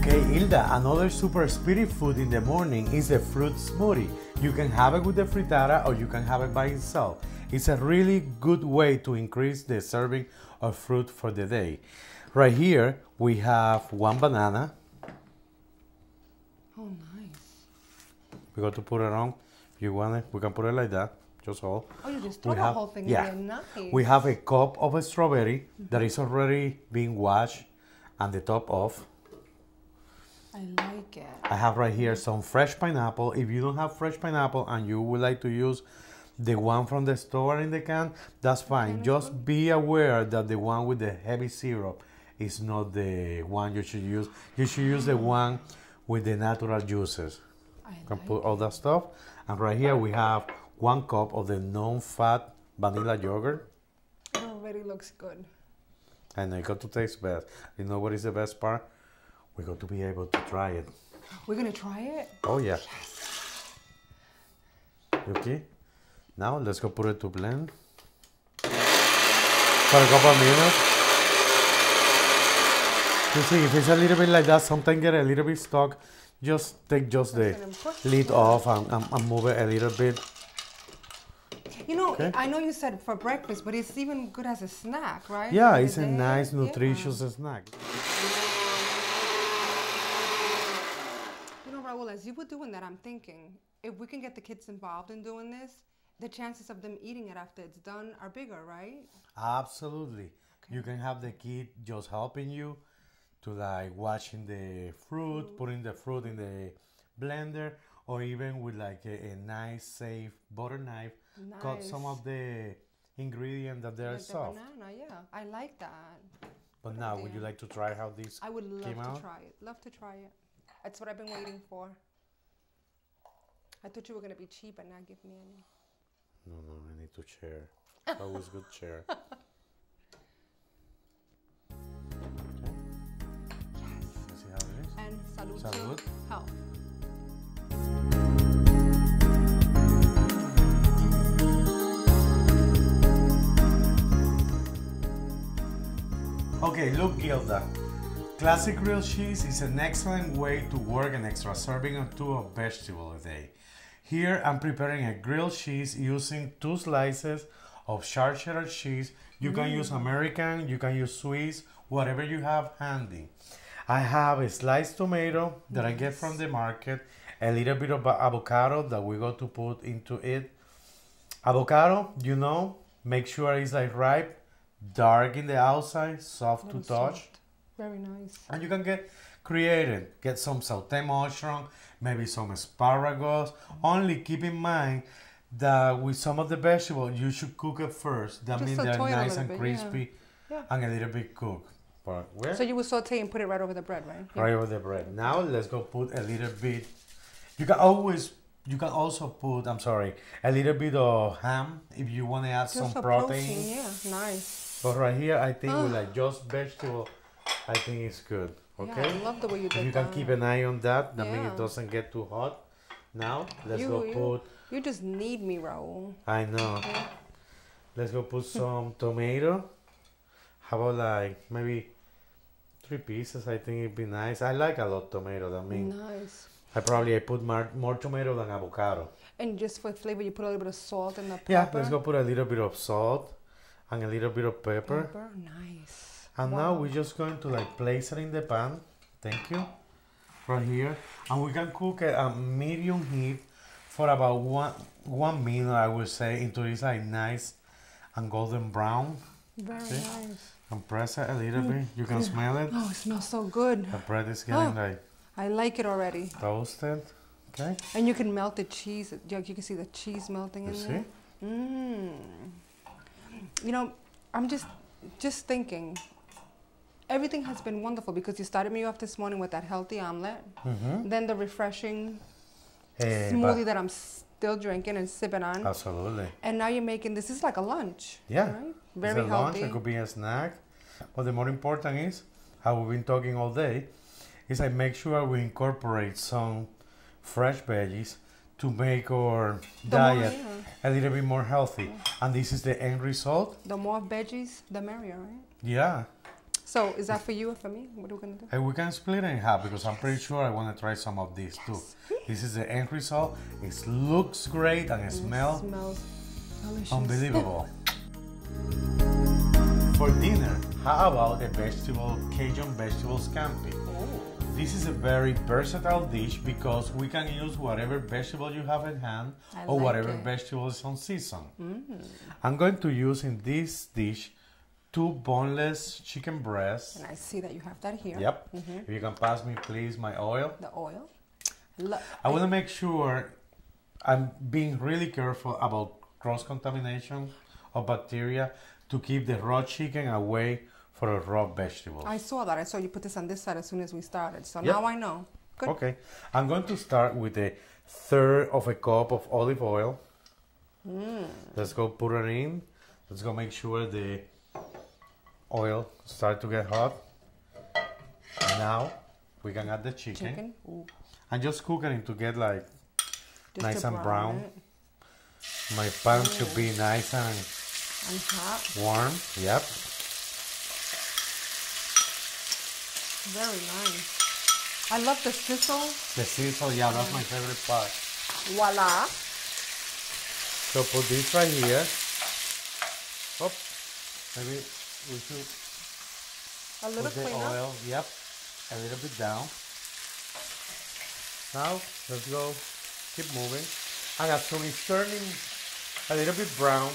Okay, Hilda, another super speedy food in the morning is a fruit smoothie. You can have it with the frittata or you can have it by itself. It's a really good way to increase the serving of fruit for the day. Right here, we have one banana. Oh, nice. We got to put it on. If you want it, we can put it like that. Just all. Oh, you just throw the whole thing in there. Nice. We have a cup of a strawberry that is already being washed and the top off. I like it. I have right here some fresh pineapple. If you don't have fresh pineapple and you would like to use the one from the store in the can, that's fine. Just be aware that the one with the heavy syrup is not the one you should use. You should use the one with the natural juices. You can put all that stuff. And right here we have 1 cup of the non-fat vanilla yogurt. It already looks good. And it got to taste best. You know what is the best part? We got to be able to try it. We're gonna try it? Oh yeah. Okay. Now let's go put it to blend. For a couple of minutes. You see, if it's a little bit like that, sometimes get a little bit stuck. Just take the lid off and move it a little bit. You know, I know you said for breakfast, but it's even good as a snack, right? Yeah, it's a nice, nutritious snack. You know, Raul, as you were doing that, I'm thinking, if we can get the kids involved in doing this, the chances of them eating it after it's done are bigger, right? Absolutely. Okay. You can have the kid just helping you to like washing the fruit, putting the fruit in the blender, or even with like a nice, safe butter knife, cut some of the ingredients that they're soft. The banana, yeah, I like that. But now, would you like to try how this I would love came out? to try it. Love to try it. That's what I've been waiting for. I thought you were gonna be cheap and not give me any. No, I need to share. Always good share. And salud. Salud. Health. Okay, look, Gilda. Classic grilled cheese is an excellent way to work an extra serving or 2 of vegetable a day. Here I'm preparing a grilled cheese using 2 slices of sharp cheddar cheese. You can use American, you can use Swiss, whatever you have handy. I have a sliced tomato that I get from the market, a little bit of avocado that we got to put into it. Avocado, you know, make sure it's like ripe, dark in the outside, soft to touch. Soft. Very nice. And you can get creative. Get some sauté mushroom, maybe some asparagus. Only keep in mind that with some of the vegetables, you should cook it first. That means they're nice and crispy and a little bit cooked. But where? So you will saute and put it right over the bread, right? Right over the bread. Now let's go put a little bit. You can also put, a little bit of ham if you want to add some protein. Yeah, nice. But right here, I think with like just vegetable, I think it's good. Okay. Yeah, I love the way you did that. You can keep an eye on that. That means it doesn't get too hot. Now let's go put. You just need me, Raul. I know. Yeah. Let's go put some tomato. How about like maybe 3 pieces? I think it'd be nice. I like a lot of tomato. That means nice. I put more tomato than avocado. And just for flavor, you put a little bit of salt and the pepper. Yeah, let's go put a little bit of salt and a little bit of pepper. Nice. And now we're just going to like place it in the pan. Thank you. Right here. And we can cook it at medium heat for about one minute, I would say, until it's like nice and golden brown. Very nice. And press it a little bit. You can smell it. Oh, it smells so good. The bread is getting like... I like it already. Toasted. Okay. And you can melt the cheese. You can see the cheese melting in there. You know, I'm just thinking. Everything has been wonderful because you started me off this morning with that healthy omelet. Then the refreshing smoothie that I'm still drinking and sipping on. Absolutely. And now you're making, this is like a lunch. Yeah. Right? Very it's a healthy. lunch, it could be a snack. But the more important is, how we've been talking all day, is I make sure we incorporate some fresh veggies to make our diet a little bit more healthy. And this is the end result. The more veggies, the merrier, right? Yeah. So is that for you or for me? What are we gonna do? And we can split it in half because I'm pretty sure I want to try some of these too. This is the end result. It looks great and it smells delicious. unbelievable. For dinner, how about a Cajun vegetable scampi? This is a very versatile dish because we can use whatever vegetable you have at hand or whatever vegetable is on season. I'm going to use in this dish 2 boneless chicken breasts. And I see that you have that here. Yep. If you can pass me, please, my oil. The oil. I want to make sure I'm being really careful about cross-contamination of bacteria to keep the raw chicken away for the raw vegetables. I saw that. I saw you put this on this side as soon as we started. So now I know. Good. Okay. I'm going to start with 1/3 of a cup of olive oil. Let's go put it in. Let's go make sure the oil start to get hot. Now we can add the chicken. And just cook it to get like just nice and brown. It. My pan should be nice and hot. Warm. Yep. Very nice. I love the sizzle. The sizzle, yeah, that's my favorite part. Voila. So put this right here. Oh, maybe we should a little put the oil, yep, a little bit down. Now, let's go, keep moving. And as soon as it's turning a little bit brown,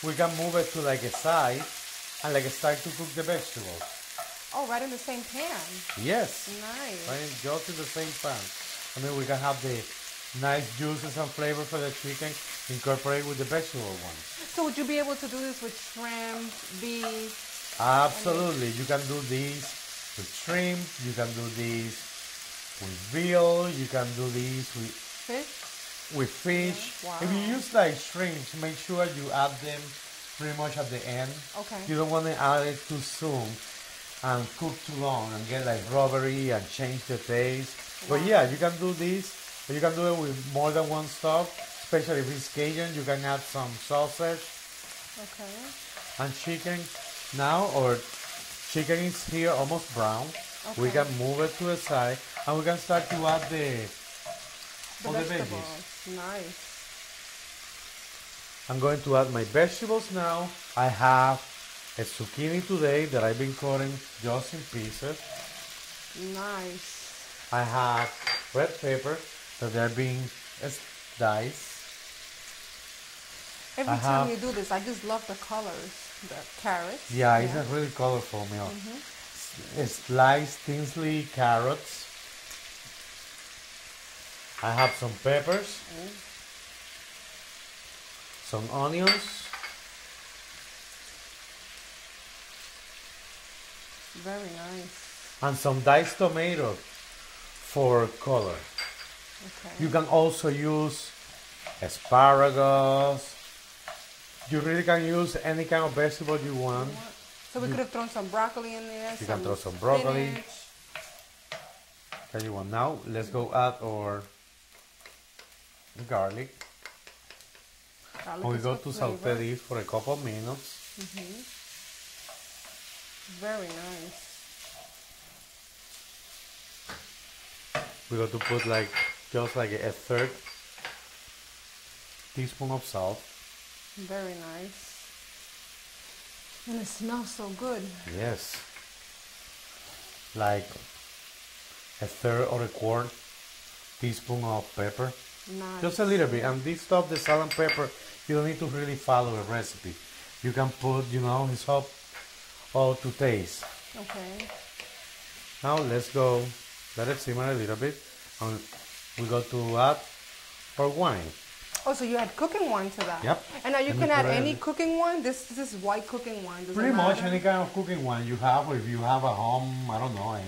we can move it to like a side and like start to cook the vegetables. Oh, right in the same pan. Yes. Nice. Right in, just in the same pan. I mean, we can have the nice juices and flavor for the chicken incorporate with the vegetable ones. So would you be able to do this with shrimp, beef? Absolutely. You can do these with shrimp. You can do these with veal. You can do these with fish. With fish. Yeah. Wow. If you use like shrimps, make sure you add them pretty much at the end. Okay. You don't want to add it too soon and cook too long and get like rubbery and change the taste. Wow. But yeah, you can do this. You can do it with more than one stuff. Especially if it's Cajun, you can add some sausage. Okay. And chicken. Now our chicken is here almost brown. Okay. We can move it to the side and we can start to add the veggies. Nice. I'm going to add my vegetables now. I have a zucchini today that I've been cutting just in pieces. Nice. I have red pepper that they're being diced. Every time you do this, I just love the colors. The carrots. Yeah, it's a really colorful meal. Sliced thinly carrots. I have some peppers, some onions, very nice, and some diced tomato for color. Okay. You can also use asparagus. You really can use any kind of vegetable you want. So we could have thrown some broccoli in there. You can throw some broccoli. Spinach. Tell you what, now let's go add our garlic. And we go to saute this for a couple of minutes. Very nice. We got to put like just like a 1/3 teaspoon of salt. Very nice. And it smells so good. Yes. Like a 1/3 or a 1/4 teaspoon of pepper. Nice. Just a little bit. And this stuff, the salt and pepper, you don't need to really follow a recipe. You can put, it's all to taste. Okay. Now let's go, let it simmer a little bit. And we got to add our wine. Oh, so you add cooking wine to that? Yep. And now you can add any cooking wine? This is white cooking wine. Pretty much any kind of cooking wine you have, or if you have a home, I don't know, a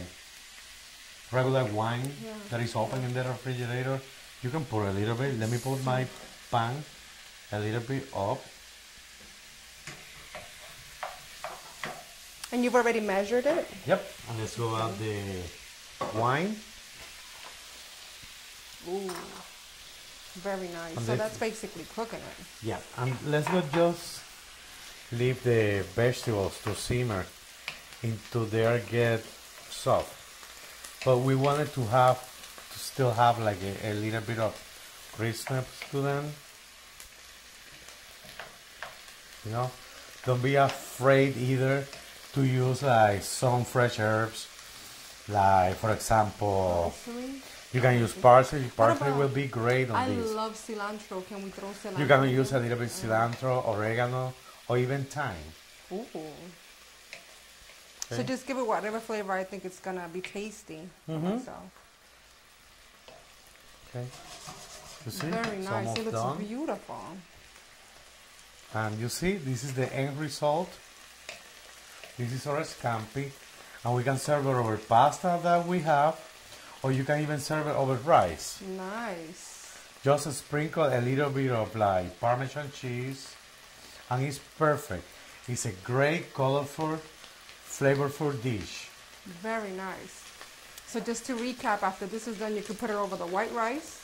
regular wine that is open in the refrigerator, you can pour a little bit. Let me put my pan a little bit up. And you've already measured it? Yep. And let's go add the wine. Ooh. Very nice. And so that's basically cooking it. Yeah. And let's go just leave the vegetables to simmer into there get soft. But we wanted to still have like a little bit of crispness to them. You know, don't be afraid either to use like some fresh herbs, like for example, you can use parsley. Parsley will be great on this. I love cilantro. Can we throw cilantro? You can use a little bit cilantro, oregano, or even thyme. Ooh. Okay. So just give it whatever flavor I think it's gonna be tasty for myself. Okay. You see? Very nice. It looks done. beautiful. And you see, this is the end result. This is our scampi, and we can serve it over pasta that we have, or you can even serve it over rice. Nice. Just sprinkle a little bit of like Parmesan cheese, and it's perfect. It's a great, colorful, flavorful dish. Very nice. So just to recap, after this is done, you can put it over the white rice,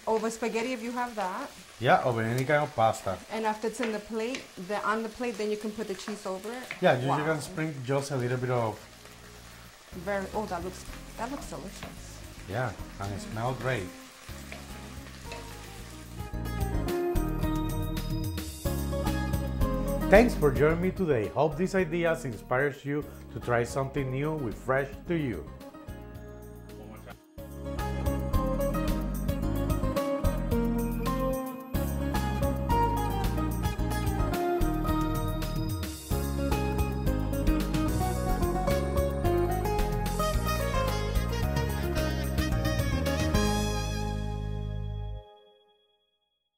over spaghetti if you have that. Yeah, over any kind of pasta. And after it's in the plate, on the plate, then you can put the cheese over it. Yeah, you can sprinkle just a little bit of. Oh, that looks delicious. Yeah, and it smells great. Thanks for joining me today. Hope these ideas inspires you to try something new with Fresh to You.